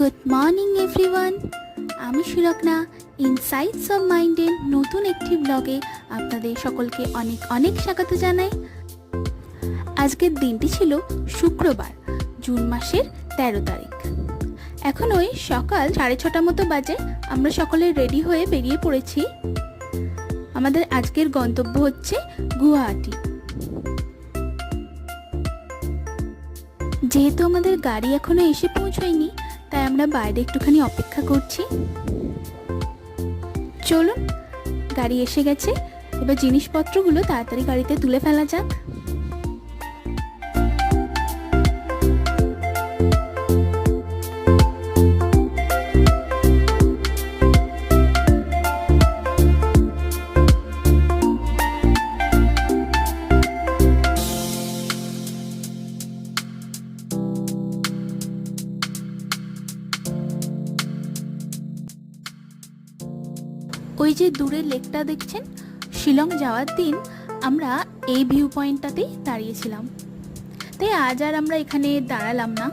Good morning everyone, আমি Sulagna. Insights of মাইন্ডের নতুন একটি ব্লগে আপনাদের সকলকে অনেক অনেক স্বাগত জানাই। আজকের দিনটি ছিল শুক্রবার, জুন মাসের 13 তারিখ। এখন ওই সকাল 6:30 মতো বাজে। আমরা সকলে রেডি হয়ে বেরিয়ে পড়েছি। আমাদের আজকের গন্তব্য হচ্ছে গুয়াহাটি। যেহেতু আমাদের গাড়ি এখনো এসে পৌঁছয়নি, তাই আমরা বাইরে একটুখানি অপেক্ষা করছি। চলুন, গাড়ি এসে গেছে, এবার জিনিসপত্রগুলো তাড়াতাড়ি গাড়িতে তুলে ফেলা যাক। ওই যে দূরের লেকটা দেখছেন, শিলং যাওয়ার দিন আমরা এই ভিউ পয়েন্টটাতেই দাঁড়িয়েছিলাম, তাই আজ আর আমরা এখানে দাঁড়ালাম না।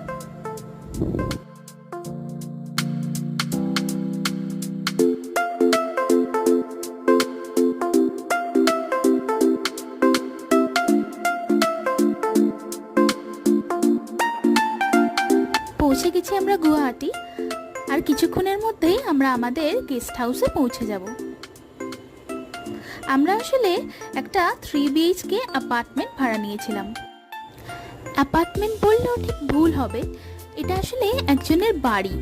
পৌঁছে গেছি আমরা গুয়াহাটি, আর কিছুক্ষণের মধ্যেই আমরা আমাদের গেস্ট হাউসে পৌঁছে যাব। আমরা আসলে একটা 3 BHK অ্যাপার্টমেন্ট ভাড়া নিয়েছিলাম। অ্যাপার্টমেন্ট বললেও ঠিক ভুল হবে, এটা আসলে একজনের বাড়ি।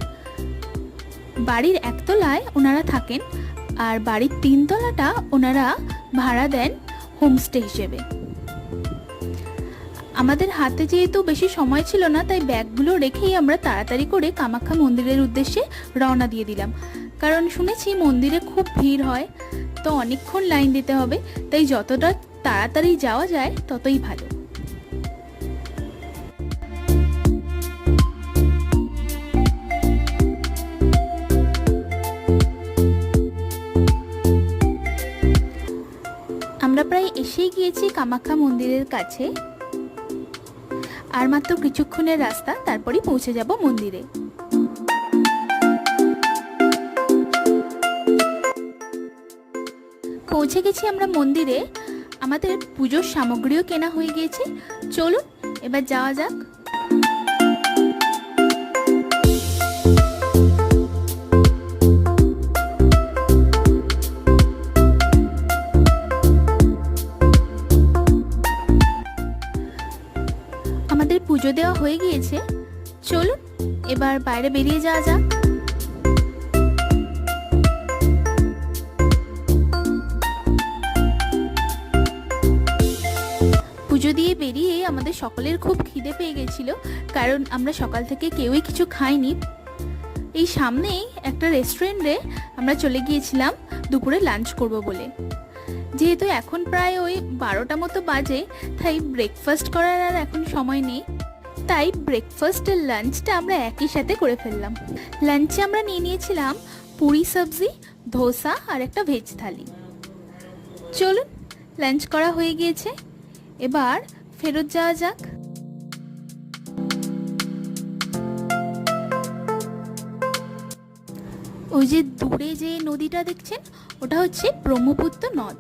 বাড়ির একতলায় ওনারা থাকেন, আর বাড়ির 3 তলাটা ওনারা ভাড়া দেন হোমস্টে হিসেবে। আমাদের হাতে যেহেতু বেশি সময় ছিল না, তাই ব্যাগগুলো রেখেই আমরা তাড়াতাড়ি করে কামাখ্যা মন্দিরের উদ্দেশ্যে রওনা দিয়ে দিলাম। কারণ শুনেছি মন্দিরে খুব ভিড় হয়, তো অনেকক্ষণ লাইন দিতে হবে, তাই যতটা তাড়াতাড়ি যাওয়া যায় ততই ভালো। আমরা প্রায় এসেই গিয়েছি কামাখ্যা মন্দিরের কাছে। আর মাত্র কিছুক্ষণের রাস্তা, তারপরই পৌঁছে যাব মন্দিরে। পৌঁছে গেছি আমরা মন্দিরে। আমাদের পুজোর সামগ্রীও কেনা হয়ে গিয়েছে। চলুন এবার যাওয়া যাক। আমাদের পুজো দেওয়া হয়ে গিয়েছে, চলুন এবার বাইরে বেরিয়ে যাওয়া যাক। পুজো দিয়ে বেরিয়ে আমাদের সকলের খুব খিদে পেয়ে গেছিল, কারণ আমরা সকাল থেকে কেউই কিছু খাইনি। এই সামনেই একটা রেস্টুরেন্টে আমরা চলে গিয়েছিলাম দুপুরে লাঞ্চ করব বলে। যেহেতু এখন প্রায় ওই 12টা মতো বাজে, তাই ব্রেকফাস্ট করার আর এখন সময় নেই, তাই ব্রেকফাস্ট আর লাঞ্চটা আমরা একই সাথে করে ফেললাম। লাঞ্চে আমরা নিয়ে নিয়েছিলাম পুরি সবজি, ধোসা আর একটা ভেজ থালি। চলুন, লাঞ্চ করা হয়ে গিয়েছে, এবার ফেরত যাওয়া যাক। ওই যে দূরে যে নদীটা দেখছেন, ওটা হচ্ছে ব্রহ্মপুত্র নদ।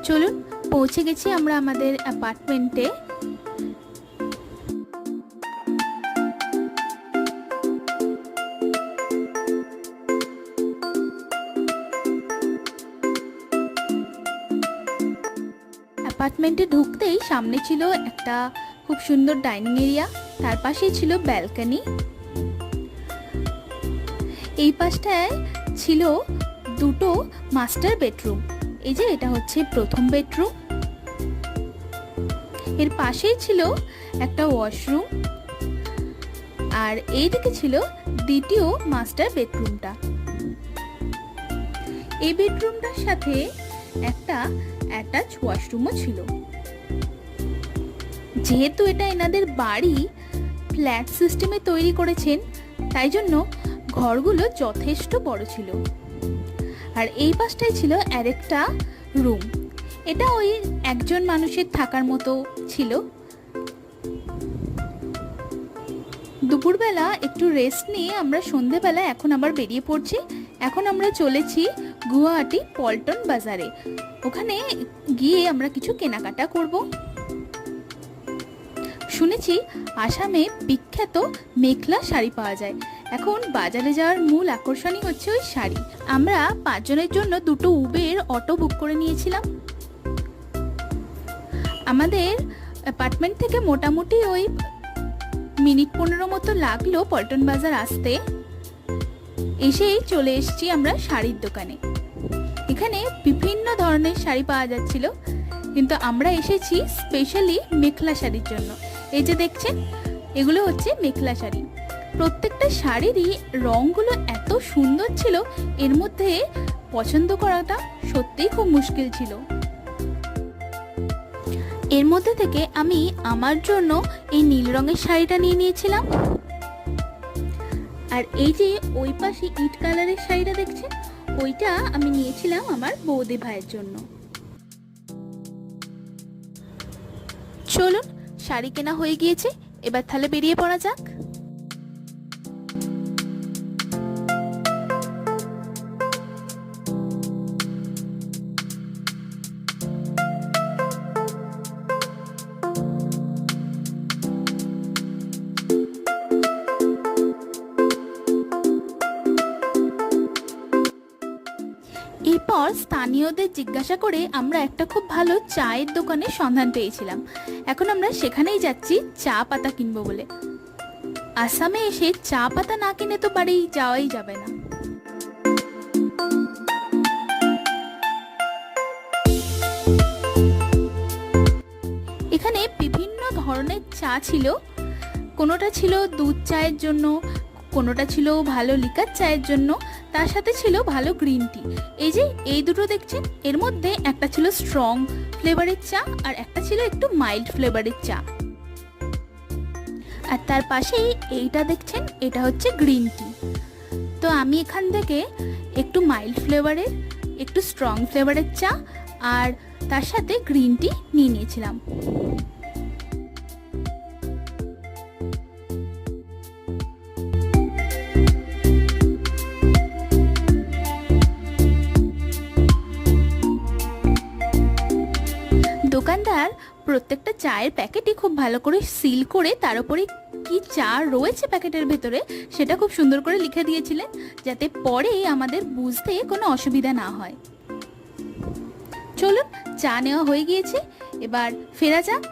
চলুন, পৌঁছে গেছি আমরা আমাদের অ্যাপার্টমেন্টে। অ্যাপার্টমেন্টে ঢুকতেই সামনে ছিল একটা খুব সুন্দর ডাইনিং এরিয়া, তার পাশেই ছিল ব্যালকনি। এই পাশটায় ছিল দুটো মাস্টার বেডরুম। এই যে এটা হচ্ছে প্রথম বেডরুম, এর পাশেই ছিল একটা ওয়াশরুম, আর এই দিকে ছিল দ্বিতীয় মাস্টার বেডরুমটা। এই বেডরুমটার সাথে একটা অ্যাটাচ ওয়াশরুমও ছিল। যেহেতু এটা এনাদের বাড়ি ফ্ল্যাট সিস্টেমে তৈরি করেছেন, তাই জন্য ঘরগুলো যথেষ্ট বড় ছিল। আর এই পাশটাই ছিল আরেকটা রুম। এটা ওই একজন মানুষের থাকার মতো ছিল। দুপুরবেলা একটু রেস্ট নিয়ে আমরা সন্ধেবেলা এখন আবার বেরিয়ে পড়ছি। এখন আমরা চলেছি গুয়াহাটি পল্টন বাজারে। ওখানে গিয়ে আমরা কিছু কেনাকাটা করব। শুনেছি আসামে বিখ্যাত মেখলা শাড়ি পাওয়া যায়। এখন বাজারে যাওয়ার মূল আকর্ষণই হচ্ছে ওই শাড়ি। আমরা 5 জনের জন্য দুটো উবের অটো বুক করে নিয়েছিলাম। আমাদের অ্যাপার্টমেন্ট থেকে মোটামুটি ওই মিনিট 15 মতো লাগলো পল্টন বাজার আসতে। এসেই চলে এসেছি আমরা শাড়ির দোকানে। এখানে বিভিন্ন ধরনের শাড়ি পাওয়া যাচ্ছিল, কিন্তু আমরা এসেছি স্পেশালি মেখলা শাড়ির জন্য। এই যে দেখছেন, এগুলো হচ্ছে মেখলা শাড়ি। প্রত্যেকটা শাড়িরই রঙগুলো এত সুন্দর ছিল, এর মধ্যে পছন্দ করাটা সত্যিই খুব মুশকিল ছিল। এর মধ্যে থেকে আমি আমার জন্য এই নীল রঙের শাড়িটা নিয়ে নিয়েছিলাম। আর এই যে ওই পাশে ইট কালারের শাড়িটা দেখছেন, ওইটা আমি নিয়েছিলাম আমার বৌদি ভাইয়ের জন্য। চলুন, শাড়ি কেনা হয়ে গিয়েছে, এবার তাহলে বেরিয়ে পড়া যাক। এরপর স্থানীয়দের জিজ্ঞাসা করে আমরা একটা খুব ভালো চায়ের দোকানের সন্ধান পেয়েছিলাম। এখন আমরা সেখানেই যাচ্ছি চা পাতা কিনবো বলে। আসামে এসে চা পাতা না কিনে তো বাড়ি যাওয়াই যাবে না। এখানে বিভিন্ন ধরনের চা ছিল। কোনোটা ছিল দুধ চায়ের জন্য, কোনোটা ছিল ভালো লিকার চায়ের জন্য, তার সাথে ছিল ভালো গ্রিন টি। এই যে এই দুটো দেখছেন, এর মধ্যে একটা ছিল স্ট্রং ফ্লেভারের চা আর একটা ছিল একটু মাইল্ড ফ্লেভারের চা। আর তার পাশেই এইটা দেখছেন, এটা হচ্ছে গ্রিন টি। তো আমি এখান থেকে একটু মাইল্ড ফ্লেভারের, একটু স্ট্রং ফ্লেভারের চা আর তার সাথে গ্রিন টি নিয়ে নিয়েছিলাম। দোকানদার প্রত্যেকটা চায়ের প্যাকেটই খুব ভালো করে সিল করে তার উপরে কি চা রয়েছে প্যাকেটের ভেতরে সেটা খুব সুন্দর করে লিখে দিয়েছিলেন, যাতে পরে আমাদের বুঝতে কোনো অসুবিধা না হয়। চলুন, চা নেওয়া হয়ে গিয়েছে, এবার ফেরা যাক।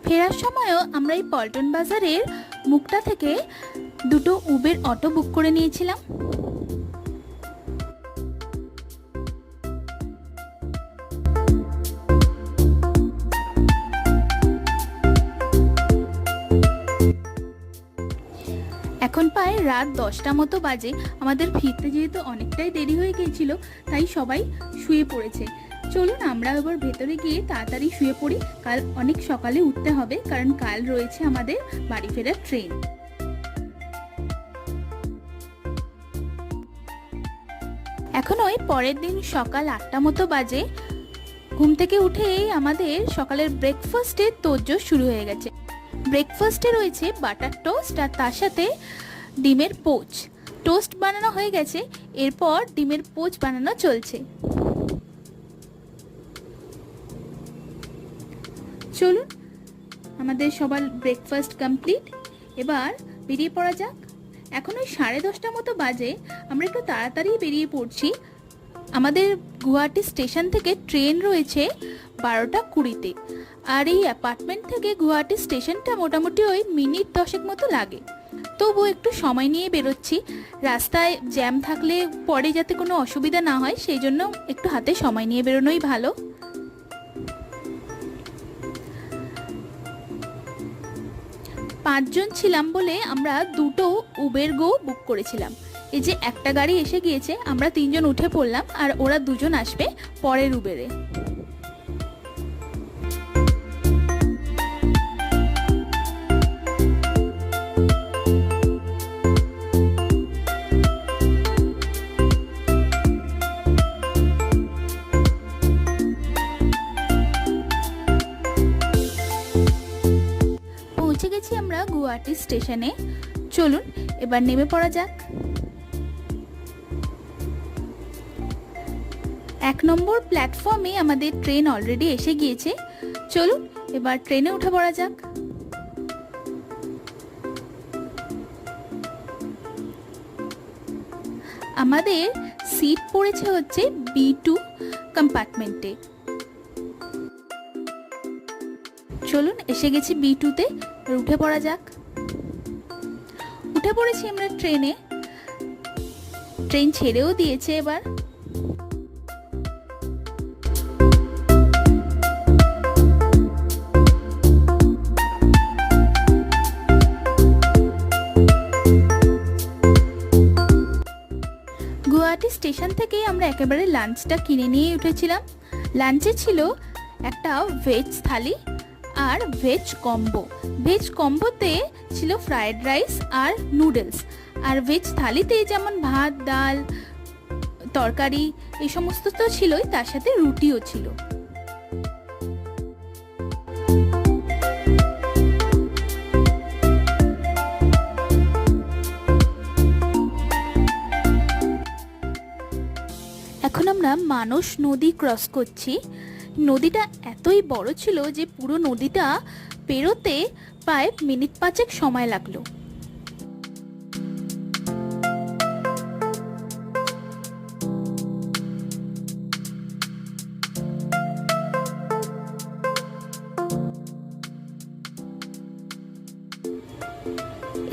ফেরার সময়ও আমরা এই পল্টন বাজারের মুখটা থেকে দুটো উবের অটো বুক করে নিয়েছিলাম। এখন প্রায় রাত 10টা মতো বাজে। আমাদের ফিরতে যেহেতু অনেকটাই দেরি হয়ে গিয়েছিল, তাই সবাই শুয়ে পড়েছে। চলুন আমরা এবার ভেতরে গিয়ে তাড়াতাড়ি শুয়ে পড়ি, কাল অনেক সকালে উঠতে হবে, কারণ কাল রয়েছে আমাদের বাড়ি ফেরার ট্রেন। এখন ওই পরের দিন সকাল 8টা মতো বাজে। ঘুম থেকে উঠেই আমাদের সকালের ব্রেকফাস্টের তোড়জোড় শুরু হয়ে গেছে। ব্রেকফাস্টে রয়েছে বাটার টোস্ট আর তার সাথে ডিমের পোচ। টোস্ট বানানো হয়ে গেছে, এরপর ডিমের পোচ বানানো চলছে। চলুন, আমাদের সবার ব্রেকফাস্ট কমপ্লিট, এবার বেরিয়ে পড়া যাক। এখন ওই 10:30টা মতো বাজে। আমরা একটু তাড়াতাড়ি বেরিয়ে পড়ছি। আমাদের গুয়াহাটি স্টেশন থেকে ট্রেন রয়েছে 12টা 20-তে, আর এই অ্যাপার্টমেন্ট থেকে গুয়াহাটি স্টেশনটা মোটামুটি ওই মিনিট 10 মতো লাগে। তবু একটু সময় নিয়ে বেরোচ্ছি, রাস্তায় জ্যাম থাকলে পরে যাতে কোনো অসুবিধা না হয় সেই জন্য একটু হাতে সময় নিয়ে বেরোনোই ভালো। পাঁচজন ছিলাম বলে আমরা দুটো উবের গো বুক করেছিলাম। এই যে একটা গাড়ি এসে গিয়েছে, আমরা 3 জন উঠে পড়লাম আর ওরা 2 জন আসবে পরের উবেরে। গুয়াহাটি স্টেশনে। চলুন এবার নেমে পড়া যাক। 1 নম্বর প্ল্যাটফর্মে আমাদের ট্রেন অলরেডি এসে গিয়েছে। চলুন এবার ট্রেনে উঠে পড়া যাক। আমাদের সিট পড়েছে হচ্ছে B2 কম্পার্টমেন্টে। চলুন এসে গেছি B2-তে, উঠে পড়া যাক। উঠে পড়েছি আমরা ট্রেনে। ট্রেন ছেড়েও দিয়েছে এবার। গুয়াহাটি স্টেশন থেকেই আমরা একেবারে লাঞ্চটা কিনে নিয়ে উঠেছিলাম। লাঞ্চে ছিল একটা ভেজ থালি আর ভেজ কম্বো। ভেজ কম্বোতে ছিল ফ্রাইড রাইস আর নুডলস, আর ভেজ থালিতে যেমন ভাত, ডাল, তরকারি এই সমস্ত তো ছিলই, তার সাথে রুটিও ছিল। এখন আমরা মানস নদী ক্রস করছি। নদীটা এতই বড় ছিল যে পুরো নদীটা পেরোতে প্রায় মিনিট 5 সময় লাগলো।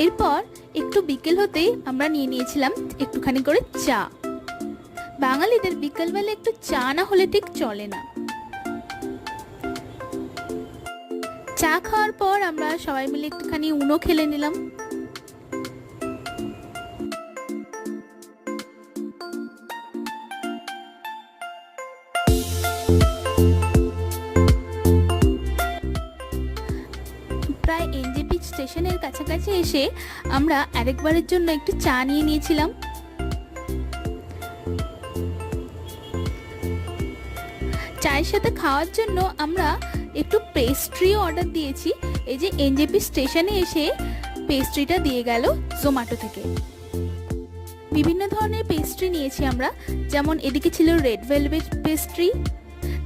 এরপর একটু বিকেল হতেই আমরা নিয়ে নিয়েছিলাম একটুখানি করে চা। বাঙালিদের বিকেলবেলা একটু চা না হলে ঠিক চলে না। চা খাওয়ার পর আমরা সবাই মিলে একটুখানি উনো খেলে নিলাম। প্রায় এনজেপি স্টেশনের কাছাকাছি এসে আমরা আরেকবারের জন্য একটু চা নিয়ে নিয়েছিলাম। চায়ের সাথে খাওয়ার জন্য আমরা একটু পেস্ট্রিও অর্ডার দিয়েছি। এই যে এনজেপি স্টেশনে এসে পেস্ট্রিটা দিয়ে গেল জোম্যাটো থেকে। বিভিন্ন ধরনের পেস্ট্রি নিয়েছি আমরা, যেমন এদিকে ছিল রেড ভেলভেট পেস্ট্রি,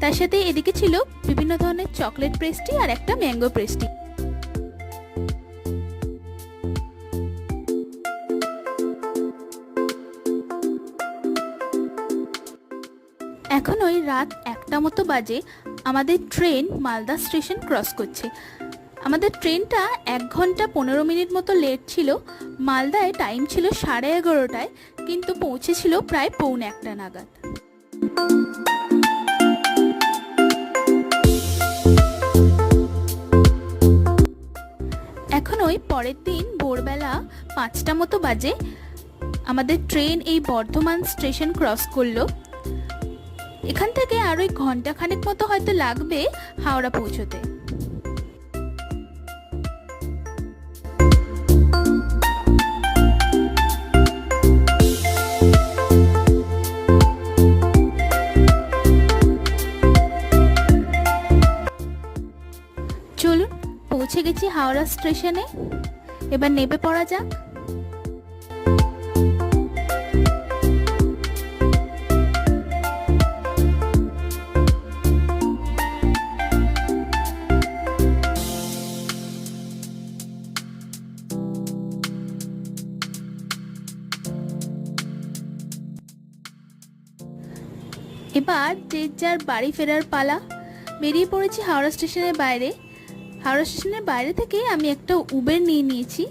তার সাথে এদিকে ছিল বিভিন্ন ধরনের চকলেট পেস্ট্রি আর একটা ম্যাঙ্গো পেস্ট্রি। এখন ওই রাত 1টা মতো বাজে। আমাদের ট্রেন মালদা স্টেশন ক্রস করছে। আমাদের ট্রেনটা 1 ঘন্টা 15 মিনিট মতো লেট ছিল। মালদায় টাইম ছিল 11:30টায়, কিন্তু পৌঁছেছিল প্রায় 1:45 নাগাদ। এখন ওই পরের দিন ভোরবেলা 5টা মতো বাজে আমাদের ট্রেন এই বর্ধমান স্টেশন ক্রস করলো। এখান থেকে আরো ঘন্টাখানেক মতো হয়তো লাগবে হাওড়া পৌঁছতে। চলুন পৌঁছে গেছি হাওড়া স্টেশনে, এবার নেমে পড়া যাক। এবার যে যার বাড়ি ফেরার পালা। বেরিয়ে পড়েছি হাওড়া স্টেশনের বাইরে। হাওড়া স্টেশনের বাইরে থেকে আমি একটা উবের নিয়ে নিয়েছি।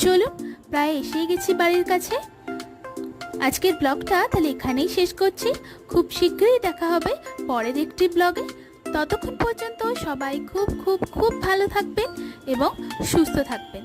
চলুন প্রায় এসে গেছি বাড়ির কাছে। আজকের ব্লগটা তাহলে এখানেই শেষ করছি। খুব শীঘ্রই দেখা হবে পরের একটি ব্লগে। ততক্ষণ পর্যন্ত সবাই খুব খুব খুব ভালো থাকবেন এবং সুস্থ থাকবেন।